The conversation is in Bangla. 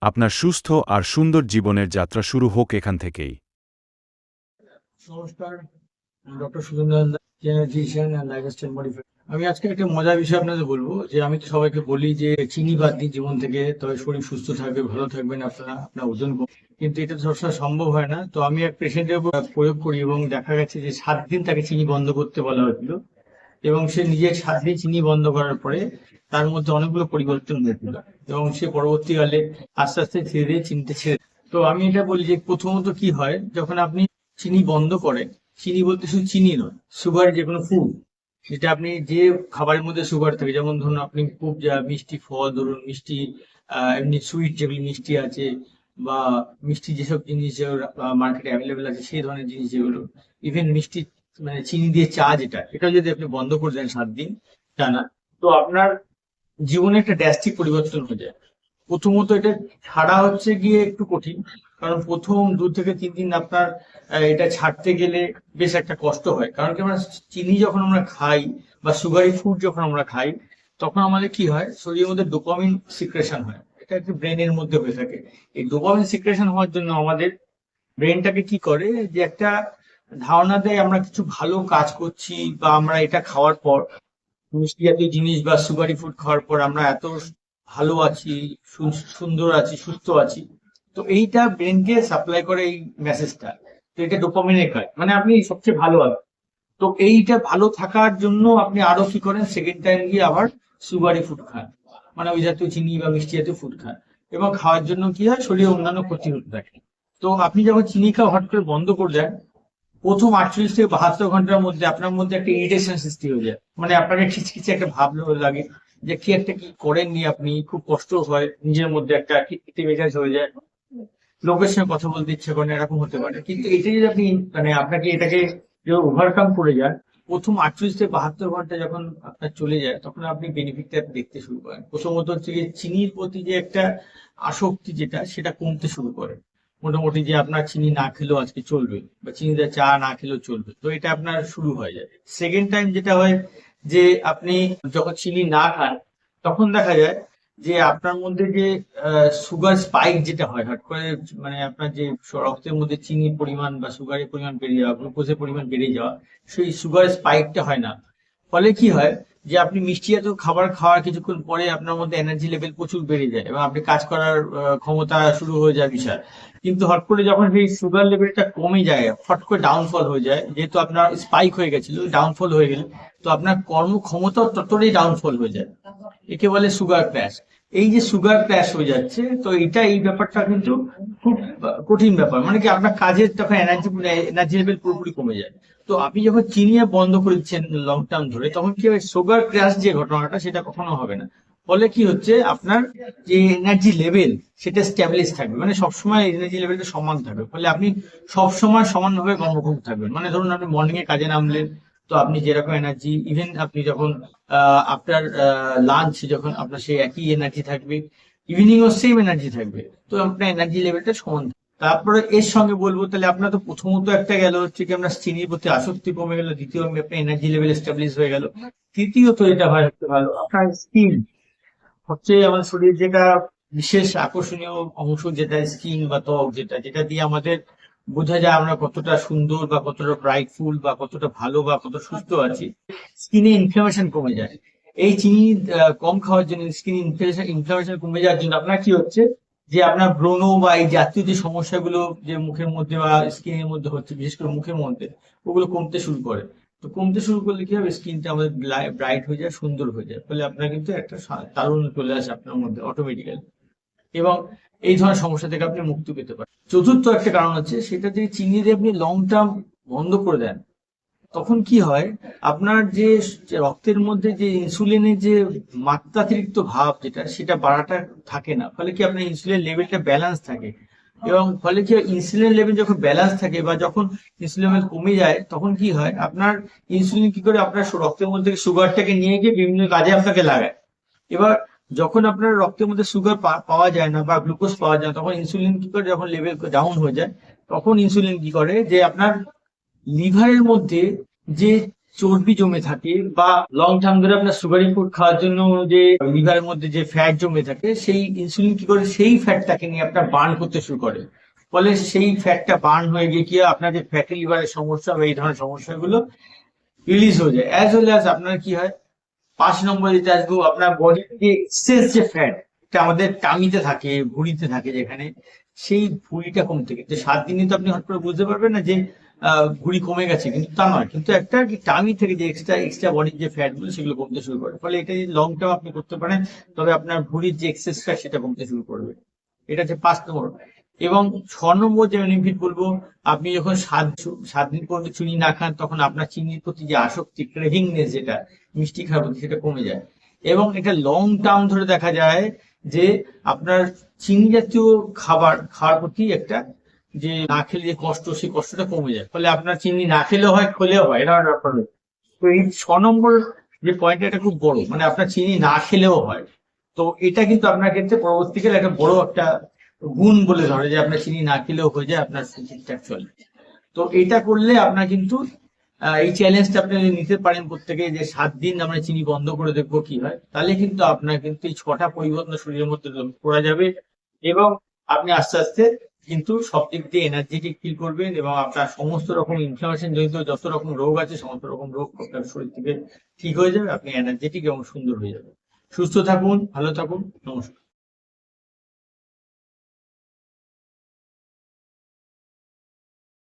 আপনার সুস্থ আর সুন্দর জীবনের যাত্রা শুরু হোক এখান থেকেই। নমস্কার, doctor Surendra generation and lifestyle modifier. আমি আজকে একটা মজার বিষয় আপনাদের বলবো যে আমি তো সবাইকে বলি যে চিনি বাদ দিন জীবন থেকে, তবে শরীর সুস্থ থাকবে, ভালো থাকবেন আপনারা, আপনার ওজন কমবে। কিন্তু এটা তো সবসময় সম্ভব হয় না। তো আমি এক পেশেন্টের উপর প্রয়োগ করি এবং দেখা গেছে যে 7 দিন তাকে চিনি বন্ধ করতে বলা হয়েছিল এবং সে নিজে 7 দিন চিনি বন্ধ করার পরে তার মধ্যে অনেকগুলো পরিবর্তন হয়েছিল এবং সে পরবর্তীকালে আস্তে আস্তে ধীরে ধীরে চিনিতে ছেড়ে। তো আমি এটা বলি যে প্রথমত কি হয়, যখন আপনি চিনি বন্ধ করেন, চিনি বলতে শুধু চিনি নয়, সুগার, যে কোনো ফুড, যেটা আপনি যে খাবারের মধ্যে সুগার থাকে, যেমন ধরুন আপনি খুব যা মিষ্টি ফল, ধরুন মিষ্টি, এমনি সুইট যেগুলি মিষ্টি আছে, বা মিষ্টি যেসব জিনিস যেগুলো মার্কেটে অ্যাভেলেবেল আছে সেই ধরনের জিনিস যেগুলো, ইভেন মিষ্টি মানে চিনি দিয়ে চা, এটা যদি আপনি বন্ধ করে দেন 7 দিন টানা, তো আপনার জীবনে একটা ড্রাস্টিক পরিবর্তন হয়ে যায়। প্রথমত এটা ছাড়া হচ্ছে গিয়ে একটু কঠিন, কারণ প্রথম 2 থেকে 3 দিন আপনার এটা ছাড়তে গেলে বেশ একটা কষ্ট হয়। কারণ কি, আমরা চিনি যখন আমরা খাই বা সুগারি ফুড যখন আমরা খাই, তখন আমাদের কি হয়, শরীরের মধ্যে ডোপামিন সিক্রেশন হয়। এটা একটু ব্রেনের মধ্যে হয়ে থাকে। এই ডোপামিন সিক্রেশন হওয়ার জন্য আমাদের ব্রেনটাকে কি করে, যে একটা ধারণা দেয় আমরা কিছু ভালো কাজ করছি, বা আমরা এটা খাওয়ার পর, মিষ্টি জাতীয় জিনিস বা সুগারি ফুড খাওয়ার পর আমরা এত ভালো আছি, সুন্দর আছি, সুস্থ আছি। তো এইটা ব্রেনকে সাপ্লাই করে এই মেসেজটা। তো এটা ডোপামিনের কাজ, মানে আপনি সবচেয়ে ভালো আছেন। তো এইটা ভালো থাকার জন্য আপনি আরো কি করেন, সেকেন্ড টাইম গিয়ে আবার সুগারি ফুড খান, মানে ওই জাতীয় চিনি বা মিষ্টি জাতীয় ফুড খান। এবং খাওয়ার জন্য কি হয়, শরীরে অন্যান্য ক্ষতি হতে থাকে। তো আপনি যখন চিনি খাওয়া হট করে বন্ধ করে দেন, প্রথম 48 থেকে 72 ঘন্টার মধ্যে আপনার মধ্যে একটা ইরিটেশন সৃষ্টি হয়ে যায়, মানে আপনাকে খিচখিচে একটা ভাব লাগে, যে কি একটা কি করেননি আপনি, খুব কষ্ট হয়, নিজের মধ্যে একটা খিটখিটে মেজাজ হয়ে যায়, লোকের সঙ্গে কথা বলতে ইচ্ছে করে না, এরকম হতে পারে। কিন্তু এটা যদি আপনি মানে আপনাকে এটাকে ওভারকাম করে যান, প্রথম 48 থেকে 72 ঘন্টা যখন আপনার চলে যায়, তখন আপনি বেনিফিটটা দেখতে শুরু করেন। প্রথমত হচ্ছে গিয়ে চিনির প্রতি যে একটা আসক্তি, সেটা কমতে শুরু করে। মোটামুটি যে আপনার চিনি না খেলেও আজকে চলবে, বা চিনি দিয়ে চা না খেলেও চলবে, তো এটা আপনার শুরু হয়ে যায়। সেকেন্ড টাইম যেটা হয়, যে আপনি যখন চিনি না খান, তখন দেখা যায় যে আপনার মধ্যে যে সুগার স্পাইক যেটা হয় হঠাৎ করে, মানে আপনার যে রক্তের মধ্যে চিনির পরিমাণ বা সুগারের পরিমাণ বেড়ে যাওয়া, গ্লুকোজের পরিমাণ বেড়ে যাওয়া, সেই সুগার স্পাইকটা হয় না। ফলে কি হয়, যে আপনি মিষ্টি জাতীয় খাবার খাওয়ার কিছুক্ষণ পরে আপনার মধ্যে এনার্জি লেভেল প্রচুর বেড়ে যায় এবং আপনি কাজ করার ক্ষমতা শুরু হয়ে যায় বিশাল। কিন্তু হট করে যখন সেই সুগার লেভেলটা কমে যায়, হট করে ডাউনফল হয়ে যায়, যেহেতু আপনার স্পাইক হয়ে গেছিল, ডাউনফল হয়ে গেলে তো আপনার কর্মক্ষমতাও ততটাই ডাউনফল হয়ে যায়। একে বলে সুগার ক্র্যাশ। এই যে সুগার ক্র্যাশ হয়ে যাচ্ছে, তো এই ব্যাপারটা কিন্তু খুব কঠিন ব্যাপার, মানে কি আপনার কাজের তখন এনার্জি লেভেল পুরোপুরি কমে যায়। তো আপনি যখন চিনি বন্ধ করে দিচ্ছেন লং টার্ম ধরে, তখন কি হবে, সুগার ক্র্যাশ যে ঘটনাটা সেটা কখনো হবে না। ফলে কি হচ্ছে, আপনার যে এনার্জি লেভেল সেটা স্ট্যাবলিশ থাকবে, মানে সবসময় এনার্জি লেভেলটা সমান থাকবে। ফলে আপনি সবসময় সমানভাবে কর্মক্ষম থাকবেন। মানে ধরুন আপনি মর্নিং এ কাজে নামলেন, তো আপনি যেরকম এনার্জি, ইভেন আপনি যখন আপনার লাঞ্চ, যখন আপনার সেই একই এনার্জি থাকবে, ইভিনিং ও সেম এনার্জি থাকবে। তো আপনার এনার্জি লেভেলটা সমান থাকবে। তারপরে এর সঙ্গে বলবো, তাহলে আপনার তো প্রথমত একটা গেল হচ্ছে কি, আমরা চিনির প্রতি আসক্তি কমে গেল, দ্বিতীয় আপনার এনার্জি লেভেল এস্টাবলিশ হয়ে গেল। তৃতীয়ত যেটা হয় হচ্ছে ভালো, আপনার স্কিন হচ্ছে আমাদের শরীর যেটা বিশেষ আকর্ষণীয় অংশ, যেটা স্কিন বা ত্বক, যেটা দিয়ে আমাদের বোঝা যায় আমরা কতটা সুন্দর বা কতটা ব্রাইটফুল বা কতটা ভালো বা কত সুস্থ আছি। স্কিনে ইনফ্লামেশন কমে যায় এই চিনি কম খাওয়ার জন্য। স্কিন ইনফ্লামেশন কমে যাওয়ার জন্য আপনার কি হচ্ছে, যে আপনার ব্রণ বা এই জাতীয় যে সমস্যাগুলো যে মুখের মধ্যে বা স্কিনের মধ্যে হচ্ছে, বিশেষ করে মুখের মধ্যে, ওগুলো কমতে শুরু করে। তো কমতে শুরু করলে কি হবে, স্কিনটা আমাদের ব্রাইট হয়ে যায়, সুন্দর হয়ে যায়। ফলে আপনার কিন্তু একটা তারুণ্য চলে আসে আপনার মধ্যে অটোমেটিক্যালি, এবং এই ধরনের সমস্যা থেকে আপনি মুক্তি পেতে পারেন। চতুর্থ একটা কারণ হচ্ছে, সেটা যে চিনি দিয়ে আপনি লং টার্ম বন্ধ করে দেন, তখন কি হয়, আপনার যে রক্তের মধ্যে যে ইনসুলিনের যে মাত্রাতিরিক্ত ভাব, সেটা বাড়াটা থাকে না। ফলে কি আপনার ইনসুলিন লেভেলটা ব্যালেন্স থাকে, এবং ফলে কি ইনসুলিন লেভেল যখন ব্যালেন্স থাকে বা যখন ইনসুলিন লেভেল কমে যায়, তখন কি হয়, আপনার ইনসুলিন কি করে আপনার রক্তের মধ্যে সুগারটাকে নিয়ে গিয়ে বিভিন্ন কাজে আপনাকে লাগায়। এবার যখন আপনার রক্তের মধ্যে সুগার পাওয়া যায় না বা গ্লুকোজ পাওয়া যায় না, তখন ইনসুলিন কি করে, যখন লেভেল ডাউন হয়ে যায়, তখন ইনসুলিন কি করে, যে আপনার লিভারের মধ্যে যে চর্বি জমে থাকে বা লং টার্ম ধরে আপনার সুগারি ফুড খাওয়ার জন্য যে লিভারের মধ্যে যে ফ্যাট জমে থাকে, সেই ইনসুলিন কি করে সেই ফ্যাটটাকে নিয়ে আপনার বার্ন করতে শুরু করে। ফলে সেই ফ্যাটটা বার্ন হয়ে গিয়ে কি হয়, আপনার যে ফ্যাটি লিভারের সমস্যা বা এই ধরনের সমস্যাগুলো রিলিজ হয়ে যায়। অ্যাজ ওয়েল অ্যাজ আপনার কি হয়, 5 নম্বর যেটা আসবো, আপনার বডির যে এক্সেস যে ফ্যাট, এটা আমাদের টামিতে থাকে, ভুঁড়িতে থাকে যেখানে, সেই ভুঁড়িটা কমতে গেছে 7 দিনে তো আপনি হঠাৎ করে বুঝতে পারবেন না যে ভুঁড়ি কমে গেছে, কিন্তু তা নয়। কিন্তু একটা কি টামি থেকে যে এক্সট্রা বডির যে ফ্যাট গুলো সেগুলো কমতে শুরু করে। ফলে এটা যদি লং টার্ম আপনি করতে পারেন, তবে আপনার ভুঁড়ির যে এক্সেস ফ্যাট সেটা কমতে শুরু করবে। এটা হচ্ছে 5 নম্বর। এবং 6 নম্বর যে বেনিফিট বলবো, আপনি যখন 7 দিন পর্যন্ত চিনি না খান, তখন আপনার চিনির প্রতি যে আসক্তি, ক্রেভিংনেস, যেটা মিষ্টি খাওয়ার প্রতি, সেটা কমে যায়। এবং এটা লং টার্ম ধরে দেখা যায় যে আপনার চিনি জাতীয় খাবার খাওয়ার প্রতি একটা যে না খেলে যে কষ্ট, সেই কষ্টটা কমে যায়। ফলে আপনার চিনি না খেলেও হয়, খেলেও হয়, এটা ব্যাপার নয়। তো এই 6 নম্বর যে পয়েন্ট, এটা খুব বড়, মানে আপনার চিনি না খেলেও হয়। তো এটা কিন্তু আপনার ক্ষেত্রে পরবর্তীকালে একটা বড় একটা গুণ বলে ধরে, যে আপনার চিনি না খেলেও হয়ে যায়, আপনার ঠিকঠাক চলে। তো এটা করলে আপনার কিন্তু এই চ্যালেঞ্জটা আপনি যদি নিতে পারেন প্রত্যেকে, যে 7 দিন আমরা চিনি বন্ধ করে দেখবো কি হয়, তাহলে কিন্তু আপনার কিন্তু এই 6টা পরিবর্তন শরীরের মধ্যে করা যাবে। এবং আপনি আস্তে আস্তে কিন্তু সব দিক দিয়ে এনার্জেটিক ফিল করবেন, এবং আপনার সমস্ত রকম ইনফ্লামেশন জনিত যত রকম রোগ আছে, সমস্ত রকম রোগ আপনার শরীর থেকে ঠিক হয়ে যাবে। আপনি এনার্জেটিক এবং সুন্দর হয়ে যাবেন। সুস্থ থাকুন, ভালো থাকুন, নমস্কার।